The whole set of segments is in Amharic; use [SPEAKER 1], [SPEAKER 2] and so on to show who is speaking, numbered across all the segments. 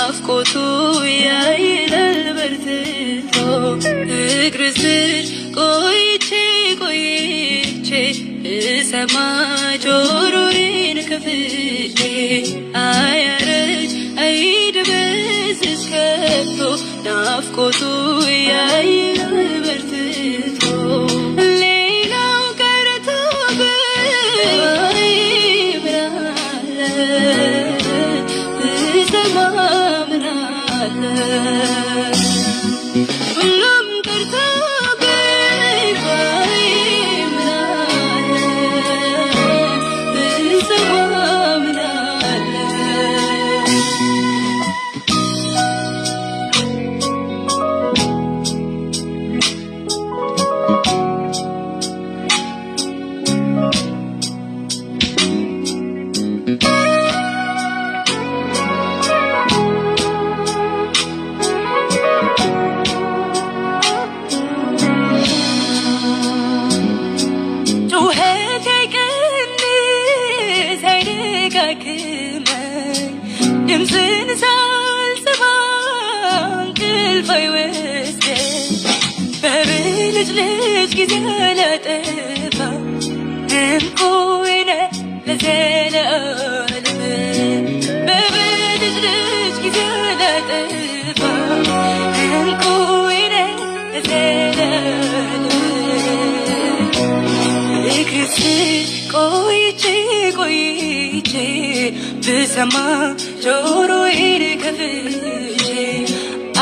[SPEAKER 1] ናፍቆቱ ያይላል በርትቶ እግር ስር ቆይቼ እሰማ ጆሮዬን ከፍቼ አያረጅ አይደበዝዝ ከቶ ናፍቆቱ ያይላል በርትቶ ሌላው ቀርቶብኝ ምናለ ብሰማ ምናለ ሁሉም ቀርቶብኝ ምናለ ብሰማ ምናለ ድምፅን ሳልሰማ እንቅልፍ አይወስደኝ በብልጭልጭ ጊዜ አላጠፋ እንቁዬ ነህ ለዘላለም በብልጭልጭ ጊዜ አላጠፋ እንቁዬ ነህ ለዘላለም እግር ስር ቆይቼ ብሰማ ጆሮዬን ከፍቼ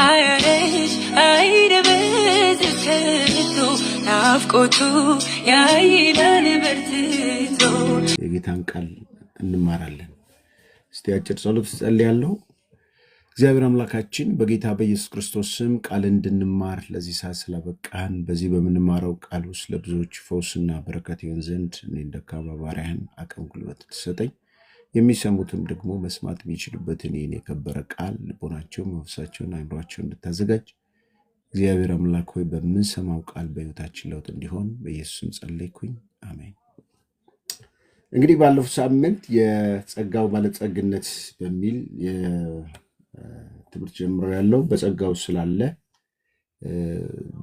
[SPEAKER 1] አያረጅ አይደበዝዝ ከቶ ናፍቆቱ ያይላል በርትቶ።
[SPEAKER 2] የጌታን ቃል እንማራለን። እስቲ አጭር ጸሎት ጸልያለሁ። እግዚአብሔር አምላካችን በጌታ በኢየሱስ ክርስቶስ ስም ቃል እንድንማር ለዚህ ሰዓት ስላበቃን በዚህ በምንማረው ቃል ውስጥ ለብዙዎች ፈውስና በረከት ይሆን ዘንድ እኔን ደካማ ባሪያህን አቅም ጉልበት ትሰጠኝ፣ የሚሰሙትም ደግሞ መስማት የሚችሉበትን ይህን የከበረ ቃል ልቦናቸውን መንፈሳቸውን አይምሯቸውን እንድታዘጋጅ እግዚአብሔር አምላክ ሆይ በምንሰማው ቃል በሕይወታችን ለውጥ እንዲሆን በኢየሱስም ጸለይኩኝ፣ አሜን። እንግዲህ ባለፈው ሳምንት የጸጋው ባለጸግነት በሚል ትምህርት ጀምሮ ያለው በጸጋው ስላለ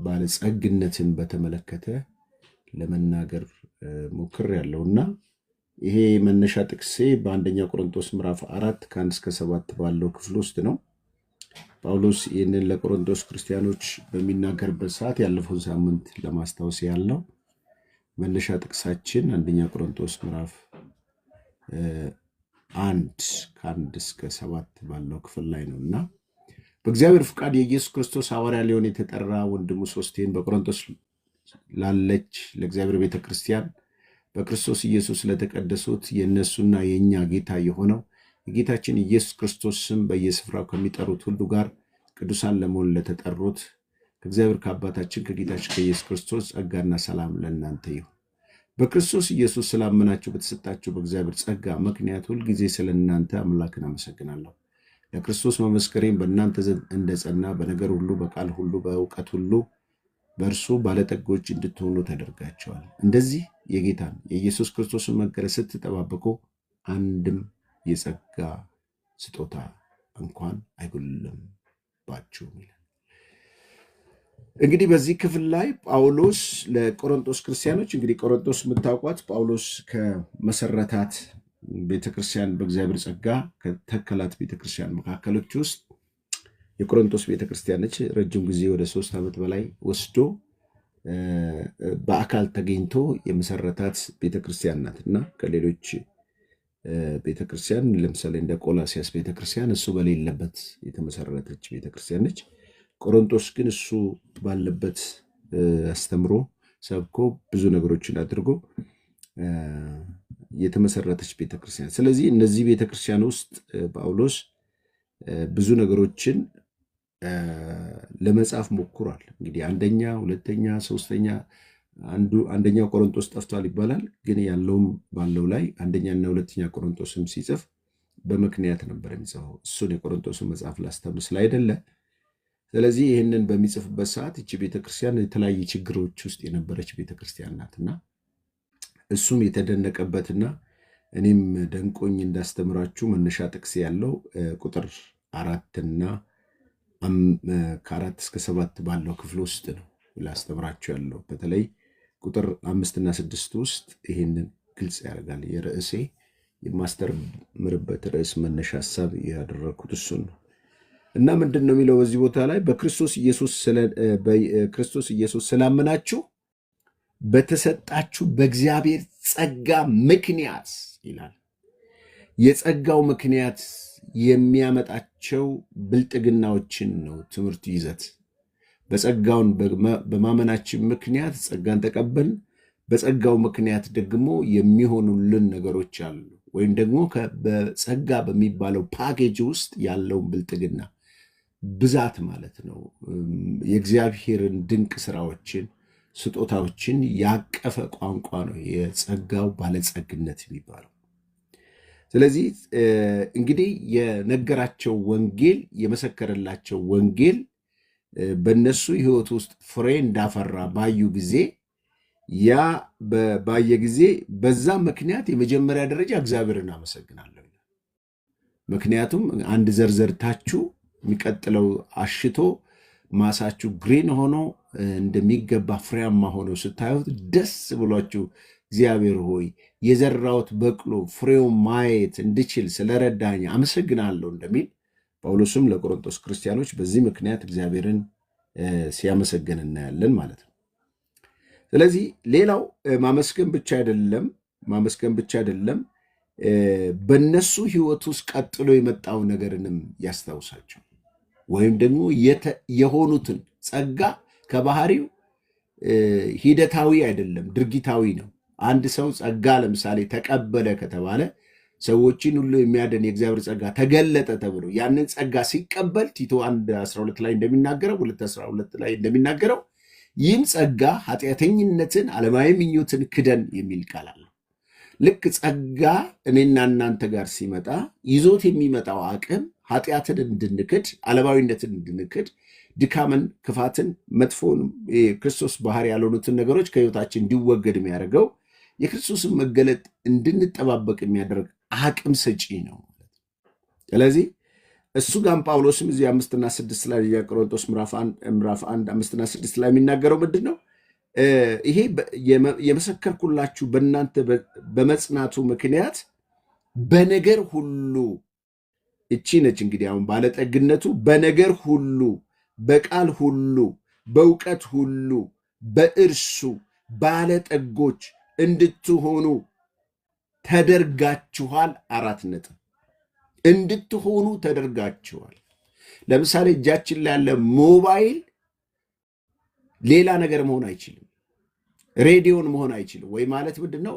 [SPEAKER 2] ባለጸግነትን በተመለከተ ለመናገር ሞክር ያለውና ይሄ መነሻ ጥቅሴ በአንደኛ ቆሮንቶስ ምዕራፍ 4 ከ1 እስከ 7 ባለው ክፍል ውስጥ ነው። ጳውሎስ ይህንን ለቆሮንቶስ ክርስቲያኖች በሚናገርበት ሰዓት ያለፈውን ሳምንት ለማስታወስ ያለው መነሻ ጥቅሳችን አንደኛ ቆሮንቶስ ምዕራፍ 1 ከ1 እስከ 7 ባለው ክፍል ላይ ነውና በእግዚአብሔር ፍቃድ የኢየሱስ ክርስቶስ ሐዋርያ ሊሆን የተጠራ ወንድሙ ሶስቴን በቆሮንቶስ ላለች ለእግዚአብሔር ቤተክርስቲያን በክርስቶስ ኢየሱስ ለተቀደሱት የእነሱና የእኛ ጌታ የሆነው የጌታችን ኢየሱስ ክርስቶስ ስም በየስፍራው ከሚጠሩት ሁሉ ጋር ቅዱሳን ለመሆን ለተጠሩት ከእግዚአብሔር ከአባታችን ከጌታችን ከኢየሱስ ክርስቶስ ጸጋና ሰላም ለእናንተ ይሁን። በክርስቶስ ኢየሱስ ስላመናችሁ በተሰጣችሁ በእግዚአብሔር ጸጋ ምክንያት ሁልጊዜ ስለ እናንተ አምላክን አመሰግናለሁ። ለክርስቶስ መመስከሬን በእናንተ ዘንድ እንደጸና በነገር ሁሉ በቃል ሁሉ በእውቀት ሁሉ በእርሱ ባለጠጎች እንድትሆኑ ተደርጋቸዋል። እንደዚህ የጌታን የኢየሱስ ክርስቶስን መገለጥ ስትጠባበቁ አንድም የጸጋ ስጦታ እንኳን አይጎልባችሁም ይላል። እንግዲህ በዚህ ክፍል ላይ ጳውሎስ ለቆሮንቶስ ክርስቲያኖች እንግዲህ ቆሮንቶስ የምታውቋት ጳውሎስ ከመሰረታት ቤተክርስቲያን በእግዚአብሔር ጸጋ ከተከላት ቤተክርስቲያን መካከሎች ውስጥ የቆሮንቶስ ቤተክርስቲያን ነች። ረጅም ጊዜ ወደ 3 ዓመት በላይ ወስዶ በአካል ተገኝቶ የመሰረታት ቤተክርስቲያን ናትና ከሌሎች ቤተክርስቲያን ለምሳሌ እንደ ቆላሲያስ ቤተክርስቲያን እሱ በሌለበት የተመሰረተች ቤተክርስቲያን ነች። ቆሮንቶስ ግን እሱ ባለበት አስተምሮ ሰብኮ ብዙ ነገሮችን አድርጎ የተመሰረተች ቤተክርስቲያን። ስለዚህ እነዚህ ቤተክርስቲያን ውስጥ ጳውሎስ ብዙ ነገሮችን ለመጻፍ ሞክሯል። እንግዲህ አንደኛ፣ ሁለተኛ፣ ሶስተኛ አንደኛው ቆሮንቶስ ጠፍቷል ይባላል። ግን ያለውም ባለው ላይ አንደኛና ሁለተኛ ቆሮንቶስም ሲጽፍ በምክንያት ነበር የሚጽፈው እሱን የቆሮንቶስን መጽሐፍ ላስተምር ስላይደለ። ስለዚህ ይህንን በሚጽፍበት ሰዓት እቺ ቤተክርስቲያን የተለያዩ ችግሮች ውስጥ የነበረች ቤተክርስቲያን ናትና እሱም የተደነቀበትና እኔም ደንቆኝ እንዳስተምራችሁ መነሻ ጥቅስ ያለው ቁጥር 4 እና ከ4 እስከ 7 ባለው ክፍል ውስጥ ነው ላስተምራችሁ ያለው። በተለይ ቁጥር 5 እና 6 ውስጥ ይህንን ግልጽ ያደርጋል። የርዕሴ የማስተምርበት ርዕስ መነሻ ሀሳብ ያደረግኩት እሱን ነው እና ምንድን ነው የሚለው በዚህ ቦታ ላይ በክርስቶስ ኢየሱስ ስላመናችሁ በተሰጣችሁ በእግዚአብሔር ጸጋ ምክንያት ይላል። የጸጋው ምክንያት የሚያመጣቸው ብልጥግናዎችን ነው ትምህርቱ ይዘት። በጸጋውን በማመናችን ምክንያት ጸጋን ተቀበልን። በጸጋው ምክንያት ደግሞ የሚሆኑልን ነገሮች አሉ፣ ወይም ደግሞ በጸጋ በሚባለው ፓኬጅ ውስጥ ያለውን ብልጥግና ብዛት ማለት ነው። የእግዚአብሔርን ድንቅ ስራዎችን ስጦታዎችን ያቀፈ ቋንቋ ነው የጸጋው ባለጸግነት የሚባለው። ስለዚህ እንግዲህ የነገራቸው ወንጌል የመሰከረላቸው ወንጌል በእነሱ ሕይወት ውስጥ ፍሬ እንዳፈራ ባዩ ጊዜ ባየ ጊዜ በዛ ምክንያት የመጀመሪያ ደረጃ እግዚአብሔርን አመሰግናለሁ። ምክንያቱም አንድ ዘርዘርታችሁ የሚቀጥለው አሽቶ ማሳችሁ ግሪን ሆኖ እንደሚገባ ፍሬያማ ሆኖ ስታዩት ደስ ብሏችሁ እግዚአብሔር ሆይ የዘራሁት በቅሎ ፍሬውን ማየት እንድችል ስለረዳኝ አመሰግናለሁ እንደሚል ጳውሎስም ለቆሮንቶስ ክርስቲያኖች በዚህ ምክንያት እግዚአብሔርን ሲያመሰግን እናያለን ማለት ነው። ስለዚህ ሌላው ማመስገን ብቻ አይደለም በነሱ ሕይወት ውስጥ ቀጥሎ የመጣው ነገርንም ያስታውሳቸው፣ ወይም ደግሞ የሆኑትን ጸጋ ከባህሪው ሂደታዊ አይደለም፣ ድርጊታዊ ነው። አንድ ሰው ጸጋ ለምሳሌ ተቀበለ ከተባለ ሰዎችን ሁሉ የሚያድን የእግዚአብሔር ጸጋ ተገለጠ ተብሎ ያንን ጸጋ ሲቀበል ቲቶ 1:12 ላይ እንደሚናገረው 2:12 ላይ እንደሚናገረው ይህም ጸጋ ኃጢአተኝነትን ዓለማዊ ምኞትን ክደን የሚል ቃል አለ። ልክ ጸጋ እኔና እናንተ ጋር ሲመጣ ይዞት የሚመጣው አቅም ኃጢአትን እንድንክድ፣ ዓለማዊነትን እንድንክድ፣ ድካምን፣ ክፋትን፣ መጥፎን የክርስቶስ ባህሪ ያልሆኑትን ነገሮች ከሕይወታችን እንዲወገድ የሚያደርገው የክርስቶስን መገለጥ እንድንጠባበቅ የሚያደርግ አቅም ሰጪ ነው። ስለዚህ እሱ ጋር ጳውሎስም እዚህ 5 እና 6 ላይ የቆሮንቶስ ምዕራፍ 1 5 እና 6 ላይ የሚናገረው ምንድን ነው? ይሄ የመሰከርኩላችሁ በእናንተ በመጽናቱ ምክንያት በነገር ሁሉ፣ እቺ ነች እንግዲህ አሁን ባለጠግነቱ፣ በነገር ሁሉ፣ በቃል ሁሉ፣ በእውቀት ሁሉ በእርሱ ባለጠጎች እንድትሆኑ ተደርጋችኋል። 4 ነጥብ እንድትሆኑ ተደርጋችኋል። ለምሳሌ እጃችን ላይ ያለ ሞባይል ሌላ ነገር መሆን አይችልም። ሬዲዮን መሆን አይችልም። ወይ ማለት ምንድን ነው?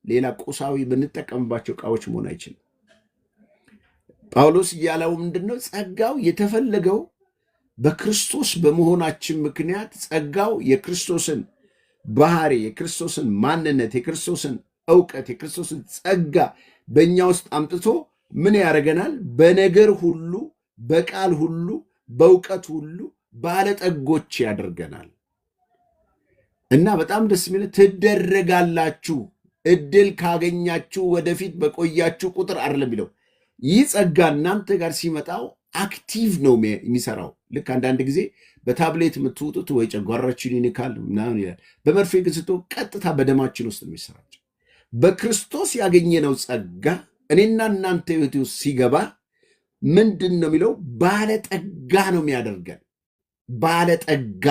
[SPEAKER 2] ሌላ ቁሳዊ የምንጠቀምባቸው እቃዎች መሆን አይችልም። ጳውሎስ እያለው ምንድን ነው? ጸጋው የተፈለገው በክርስቶስ በመሆናችን ምክንያት ጸጋው የክርስቶስን ባህሪ፣ የክርስቶስን ማንነት፣ የክርስቶስን እውቀት፣ የክርስቶስን ጸጋ በእኛ ውስጥ አምጥቶ ምን ያደርገናል? በነገር ሁሉ፣ በቃል ሁሉ፣ በእውቀት ሁሉ ባለጠጎች ያደርገናል። እና በጣም ደስ የሚል ትደረጋላችሁ። እድል ካገኛችሁ ወደፊት በቆያችሁ ቁጥር አይደለም የሚለው። ይህ ጸጋ እናንተ ጋር ሲመጣው አክቲቭ ነው የሚሰራው። ልክ አንዳንድ ጊዜ በታብሌት የምትውጡት ወይ ጨጓራችን ይንካል ምናምን ይላል። በመርፌ ግን ስትወጡ ቀጥታ በደማችን ውስጥ የሚሰራቸው በክርስቶስ ያገኘነው ጸጋ እኔና እናንተ ሕይወት ውስጥ ሲገባ ምንድን ነው የሚለው? ባለጠጋ ነው የሚያደርገን። ባለጠጋ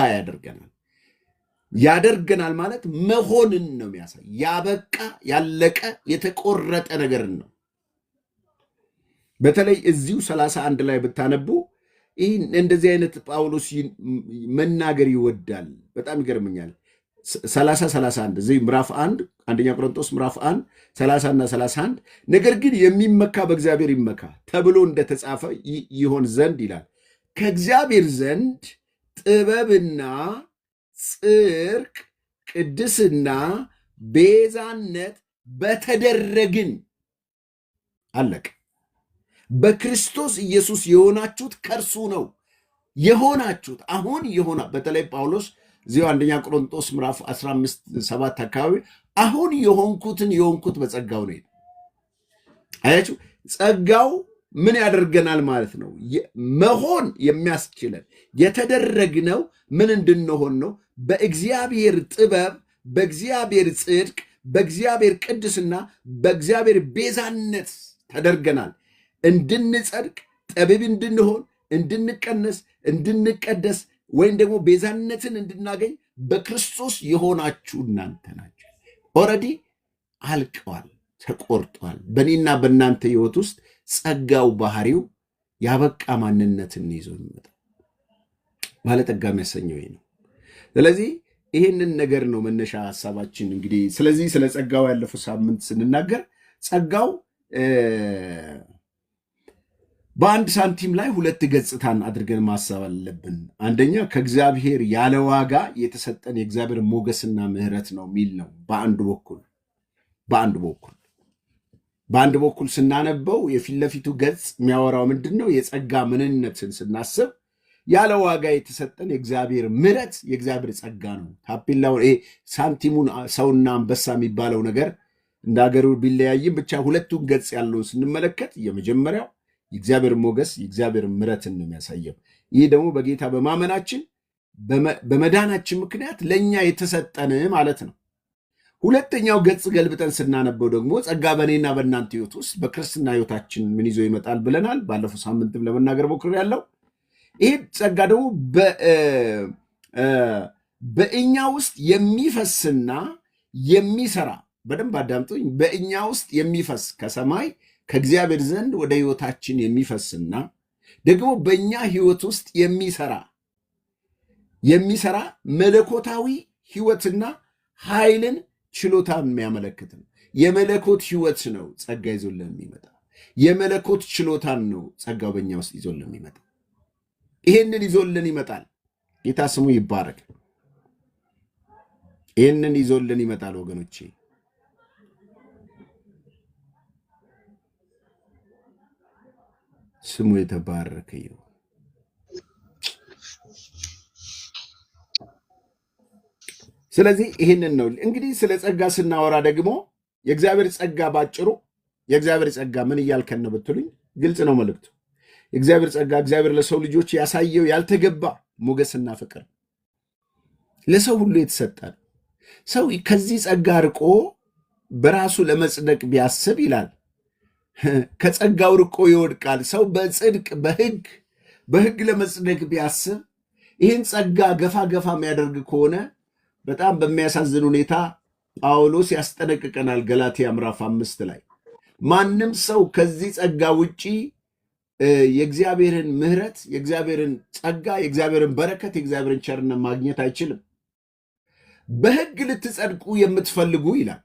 [SPEAKER 2] ያደርገናል ማለት መሆንን ነው የሚያሳይ። ያበቃ ያለቀ የተቆረጠ ነገርን ነው። በተለይ እዚሁ 31 ላይ ብታነቡ ይህ እንደዚህ አይነት ጳውሎስ መናገር ይወዳል። በጣም ይገርመኛል። 31 እዚህ ምዕራፍ 1 አንደኛ ቆሮንቶስ ምዕራፍ 1 30 እና 31 ነገር ግን የሚመካ በእግዚአብሔር ይመካ ተብሎ እንደተጻፈ ይሆን ዘንድ ይላል። ከእግዚአብሔር ዘንድ ጥበብና ጽድቅ፣ ቅድስና፣ ቤዛነት በተደረግን አለቀ። በክርስቶስ ኢየሱስ የሆናችሁት ከእርሱ ነው የሆናችሁት። አሁን በተለይ ጳውሎስ እዚሁ አንደኛ ቆሮንቶስ ምዕራፍ 15:7 አካባቢ አሁን የሆንኩት በጸጋው ነው። አያችሁ፣ ጸጋው ምን ያደርገናል ማለት ነው? መሆን የሚያስችለን የተደረግነው ምን እንድንሆን ነው? በእግዚአብሔር ጥበብ፣ በእግዚአብሔር ጽድቅ፣ በእግዚአብሔር ቅድስና፣ በእግዚአብሔር ቤዛነት ተደርገናል። እንድንጸድቅ፣ ጠቢብ እንድንሆን፣ እንድንቀነስ፣ እንድንቀደስ ወይም ደግሞ ቤዛነትን እንድናገኝ በክርስቶስ የሆናችሁ እናንተ ናቸው። ኦልሬዲ አልቀዋል፣ ተቆርጧል። በእኔና በእናንተ ህይወት ውስጥ ጸጋው ባህሪው ያበቃ ማንነትን ይዞ ይመጣል። ባለጠጋ የሚያሰኘው ይህ ነው። ስለዚህ ይህንን ነገር ነው መነሻ ሀሳባችን። እንግዲህ ስለዚህ ስለ ጸጋው ያለፈው ሳምንት ስንናገር ጸጋው በአንድ ሳንቲም ላይ ሁለት ገጽታን አድርገን ማሰብ አለብን። አንደኛ ከእግዚአብሔር ያለ ዋጋ የተሰጠን የእግዚአብሔር ሞገስና ምሕረት ነው የሚል ነው። በአንድ በኩል ስናነበው የፊት ለፊቱ ገጽ የሚያወራው ምንድን ነው? የጸጋ ምንነትን ስናስብ ያለ ዋጋ የተሰጠን የእግዚአብሔር ምሕረት የእግዚአብሔር ጸጋ ነው። ታፔላውን ሳንቲሙን ሰውና አንበሳ የሚባለው ነገር እንደ ሀገሩ ቢለያይም ብቻ ሁለቱን ገጽ ያለውን ስንመለከት የመጀመሪያው የእግዚአብሔር ሞገስ የእግዚአብሔር ምሕረትን ነው የሚያሳየው። ይህ ደግሞ በጌታ በማመናችን በመዳናችን ምክንያት ለእኛ የተሰጠን ማለት ነው። ሁለተኛው ገጽ ገልብጠን ስናነበው ደግሞ ጸጋ በእኔና በእናንተ ህይወት ውስጥ በክርስትና ህይወታችን ምን ይዞ ይመጣል ብለናል። ባለፈው ሳምንትም ለመናገር ሞክሬያለሁ። ይህ ጸጋ ደግሞ በእኛ ውስጥ የሚፈስና የሚሰራ፣ በደንብ አዳምጡኝ፣ በእኛ ውስጥ የሚፈስ ከሰማይ ከእግዚአብሔር ዘንድ ወደ ህይወታችን የሚፈስና ደግሞ በእኛ ህይወት ውስጥ የሚሰራ መለኮታዊ ህይወትና ኃይልን ችሎታን የሚያመለክት ነው። የመለኮት ህይወት ነው ጸጋ ይዞልን የሚመጣ። የመለኮት ችሎታን ነው ጸጋው በእኛ ውስጥ ይዞልን የሚመጣ። ይሄንን ይዞልን ይመጣል። ጌታ ስሙ ይባረክ። ይሄንን ይዞልን ይመጣል ወገኖቼ። ስሙ የተባረከ ይሁን። ስለዚህ ይህንን ነው እንግዲህ ስለ ጸጋ ስናወራ ደግሞ የእግዚአብሔር ጸጋ ባጭሩ፣ የእግዚአብሔር ጸጋ ምን እያልከን ነው ብትሉኝ ግልጽ ነው መልእክቱ። የእግዚአብሔር ጸጋ እግዚአብሔር ለሰው ልጆች ያሳየው ያልተገባ ሞገስና ፍቅር ለሰው ሁሉ የተሰጠ ነው። ሰው ከዚህ ጸጋ ርቆ በራሱ ለመጽደቅ ቢያስብ ይላል ከጸጋው ርቆ ይወድቃል። ሰው በጽድቅ በሕግ ለመጽደቅ ቢያስብ ይህን ጸጋ ገፋ የሚያደርግ ከሆነ በጣም በሚያሳዝን ሁኔታ ጳውሎስ ያስጠነቅቀናል። ገላትያ ምዕራፍ 5 ላይ ማንም ሰው ከዚህ ጸጋ ውጪ የእግዚአብሔርን ምሕረት፣ የእግዚአብሔርን ጸጋ፣ የእግዚአብሔርን በረከት፣ የእግዚአብሔርን ቸርነት ማግኘት አይችልም። በሕግ ልትጸድቁ የምትፈልጉ ይላል።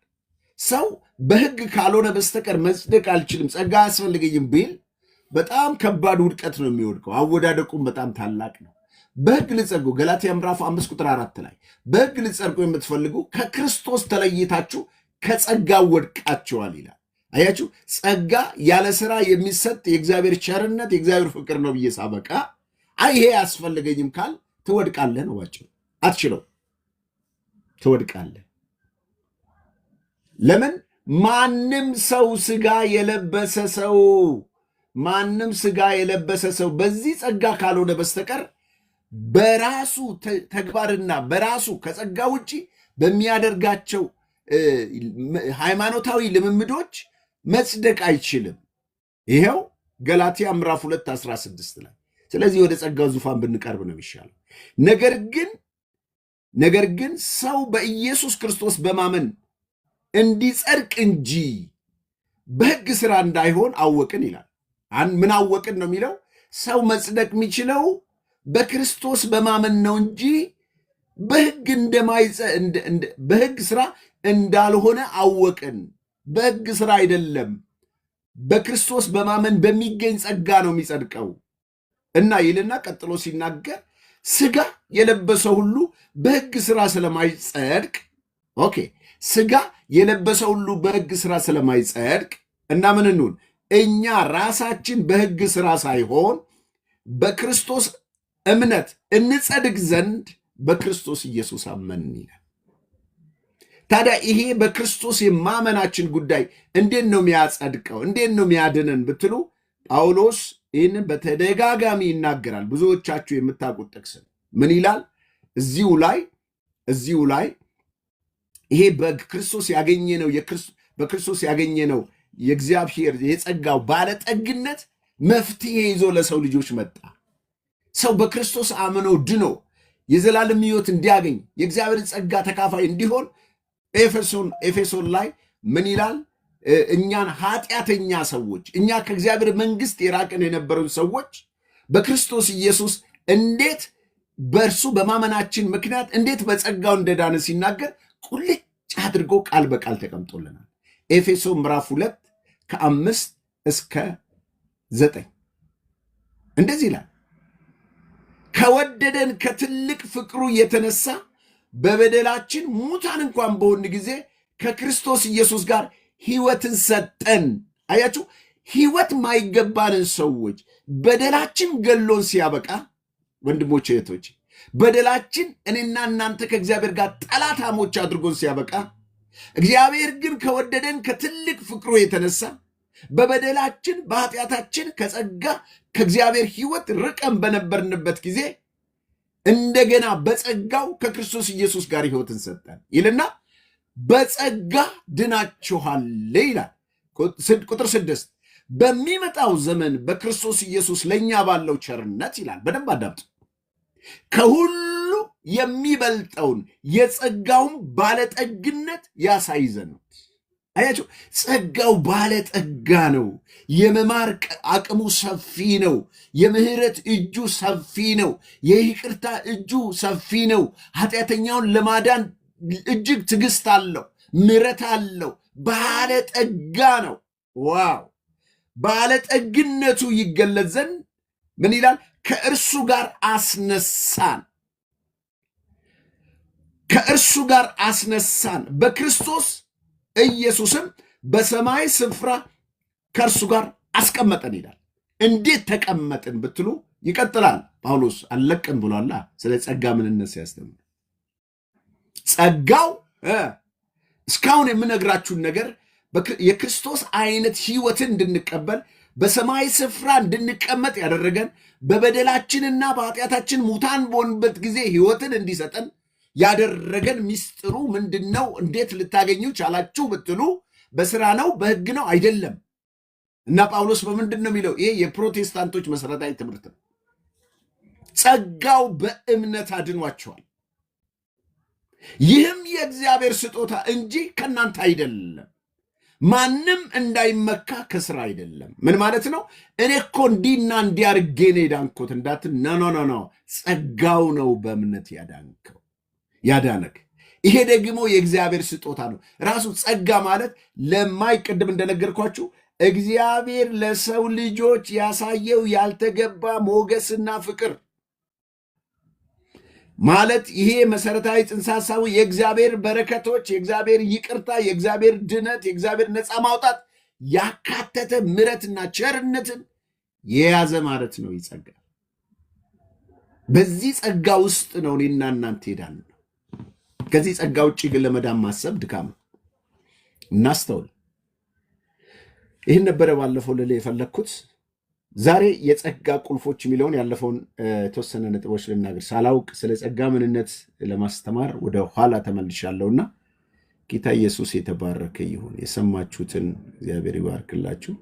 [SPEAKER 2] ሰው በሕግ ካልሆነ በስተቀር መጽደቅ አልችልም፣ ጸጋ አያስፈልገኝም ቢል በጣም ከባድ ውድቀት ነው የሚወድቀው። አወዳደቁም በጣም ታላቅ ነው። በሕግ ልትጸድቁ ገላትያ ምዕራፍ 5 ቁጥር 4 ላይ በሕግ ልትጸድቁ የምትፈልጉ ከክርስቶስ ተለይታችሁ ከጸጋው ወድቃችኋል ይላል። አያችሁ፣ ጸጋ ያለ ስራ የሚሰጥ የእግዚአብሔር ቸርነት የእግዚአብሔር ፍቅር ነው ብዬ ሳበቃ ይሄ አያስፈልገኝም ካል ትወድቃለህ ነው ባጭሩ። አትችለው፣ ትወድቃለህ። ለምን? ማንም ስጋ የለበሰ ሰው በዚህ ጸጋ ካልሆነ በስተቀር በራሱ ተግባርና በራሱ ከጸጋ ውጪ በሚያደርጋቸው ሃይማኖታዊ ልምምዶች መጽደቅ አይችልም። ይሄው ገላትያ ምዕራፍ 2:16 ላይ። ስለዚህ ወደ ጸጋው ዙፋን ብንቀርብ ነው የሚሻለው። ነገር ግን ሰው በኢየሱስ ክርስቶስ በማመን እንዲጸድቅ እንጂ በሕግ ሥራ እንዳይሆን አወቅን ይላል። ምን አወቅን ነው የሚለው? ሰው መጽደቅ የሚችለው በክርስቶስ በማመን ነው እንጂ በሕግ ሥራ እንዳልሆነ አወቅን። በሕግ ሥራ አይደለም፣ በክርስቶስ በማመን በሚገኝ ጸጋ ነው የሚጸድቀው እና ይልና ቀጥሎ ሲናገር ሥጋ የለበሰ ሁሉ በሕግ ሥራ ስለማይጸድቅ ሥጋ የለበሰ ሁሉ በሕግ ሥራ ስለማይጸድቅ እና ምን እንሁን? እኛ ራሳችን በሕግ ሥራ ሳይሆን በክርስቶስ እምነት እንጸድቅ ዘንድ በክርስቶስ ኢየሱስ አመንን ይላል። ታዲያ ይሄ በክርስቶስ የማመናችን ጉዳይ እንዴት ነው የሚያጸድቀው? እንዴት ነው የሚያድነን ብትሉ ጳውሎስ ይህንን በተደጋጋሚ ይናገራል። ብዙዎቻችሁ የምታውቁት ጥቅስ ምን ይላል? እዚሁ ላይ ይሄ በክርስቶስ ያገኘነው የእግዚአብሔር የጸጋው ባለጠግነት መፍትሄ ይዞ ለሰው ልጆች መጣ። ሰው በክርስቶስ አምኖ ድኖ የዘላለም ሕይወት እንዲያገኝ የእግዚአብሔር ጸጋ ተካፋይ እንዲሆን ኤፌሶን ላይ ምን ይላል? እኛን ኃጢአተኛ ሰዎች፣ እኛ ከእግዚአብሔር መንግስት የራቅን የነበረን ሰዎች በክርስቶስ ኢየሱስ እንዴት በእርሱ በማመናችን ምክንያት እንዴት በጸጋው እንደዳነ ሲናገር ቁልጭ አድርጎ ቃል በቃል ተቀምጦልናል። ኤፌሶን ምዕራፍ 2 ከ5 እስከ 9 እንደዚህ ይላል። ከወደደን ከትልቅ ፍቅሩ የተነሳ በበደላችን ሙታን እንኳን በሆን ጊዜ ከክርስቶስ ኢየሱስ ጋር ሕይወትን ሰጠን። አያችሁ፣ ሕይወት ማይገባንን ሰዎች በደላችን ገሎን ሲያበቃ፣ ወንድሞች እህቶች፣ በደላችን እኔና እናንተ ከእግዚአብሔር ጋር ጠላታሞች አድርጎን ሲያበቃ፣ እግዚአብሔር ግን ከወደደን ከትልቅ ፍቅሩ የተነሳ በበደላችን በኃጢአታችን ከጸጋ ከእግዚአብሔር ሕይወት ርቀን በነበርንበት ጊዜ እንደገና በጸጋው ከክርስቶስ ኢየሱስ ጋር ሕይወትን ሰጠን ይልና በጸጋ ድናችኋል ይላል። ቁጥር 6 በሚመጣው ዘመን በክርስቶስ ኢየሱስ ለእኛ ባለው ቸርነት ይላል። በደንብ አዳምጡ። ከሁሉ የሚበልጠውን የጸጋውን ባለጠግነት ያሳይ ዘንድ። አያችሁ፣ ጸጋው ባለጠጋ ነው። የመማር አቅሙ ሰፊ ነው። የምህረት እጁ ሰፊ ነው። የይቅርታ እጁ ሰፊ ነው። ኃጢአተኛውን ለማዳን እጅግ ትዕግስት አለው፣ ምሕረት አለው። ባለጠጋ ነው። ዋው! ባለጠግነቱ ይገለጽ ዘንድ ምን ይላል? ከእርሱ ጋር አስነሳን በክርስቶስ ኢየሱስም በሰማይ ስፍራ ከእርሱ ጋር አስቀመጠን ይላል። እንዴት ተቀመጥን ብትሉ ይቀጥላል ጳውሎስ። አልለቅም ብሏላ ስለ ጸጋ ምንነት ሲያስተምር ጸጋው እስካሁን የምነግራችሁን ነገር የክርስቶስ አይነት ሕይወትን እንድንቀበል በሰማይ ስፍራ እንድንቀመጥ ያደረገን በበደላችንና በኃጢአታችን ሙታን በሆንበት ጊዜ ሕይወትን እንዲሰጠን ያደረገን ሚስጥሩ ምንድን ነው? እንዴት ልታገኙ ቻላችሁ ብትሉ በስራ ነው? በሕግ ነው? አይደለም። እና ጳውሎስ በምንድን ነው የሚለው? ይሄ የፕሮቴስታንቶች መሰረታዊ ትምህርት ነው። ጸጋው በእምነት አድኗቸዋል። ይህም የእግዚአብሔር ስጦታ እንጂ ከእናንተ አይደለም፣ ማንም እንዳይመካ ከስራ አይደለም። ምን ማለት ነው? እኔ እኮ እንዲና እንዲያርጌ ነው የዳንኩት እንዳትን፣ ኖ ጸጋው ነው በእምነት ያዳነክ። ይሄ ደግሞ የእግዚአብሔር ስጦታ ነው። ራሱ ጸጋ ማለት ለማይቀድም እንደነገርኳችሁ እግዚአብሔር ለሰው ልጆች ያሳየው ያልተገባ ሞገስና ፍቅር ማለት ይሄ መሰረታዊ ጽንሰ ሐሳቡ የእግዚአብሔር በረከቶች፣ የእግዚአብሔር ይቅርታ፣ የእግዚአብሔር ድነት፣ የእግዚአብሔር ነፃ ማውጣት ያካተተ ምሕረትና ቸርነትን የያዘ ማለት ነው። ይጸጋ በዚህ ጸጋ ውስጥ ነው እኔና እናንተ ሄዳን ነው። ከዚህ ጸጋ ውጭ ግን ለመዳን ማሰብ ድካም ነው። እናስተውል። ይህን ነበረ ባለፈው ልል የፈለግኩት። ዛሬ የጸጋ ቁልፎች የሚለውን ያለፈውን የተወሰነ ነጥቦች ልናገር ሳላውቅ ስለ ጸጋ ምንነት ለማስተማር ወደ ኋላ ተመልሻለሁና ጌታ ኢየሱስ የተባረከ ይሁን። የሰማችሁትን እግዚአብሔር ይባርክላችሁ።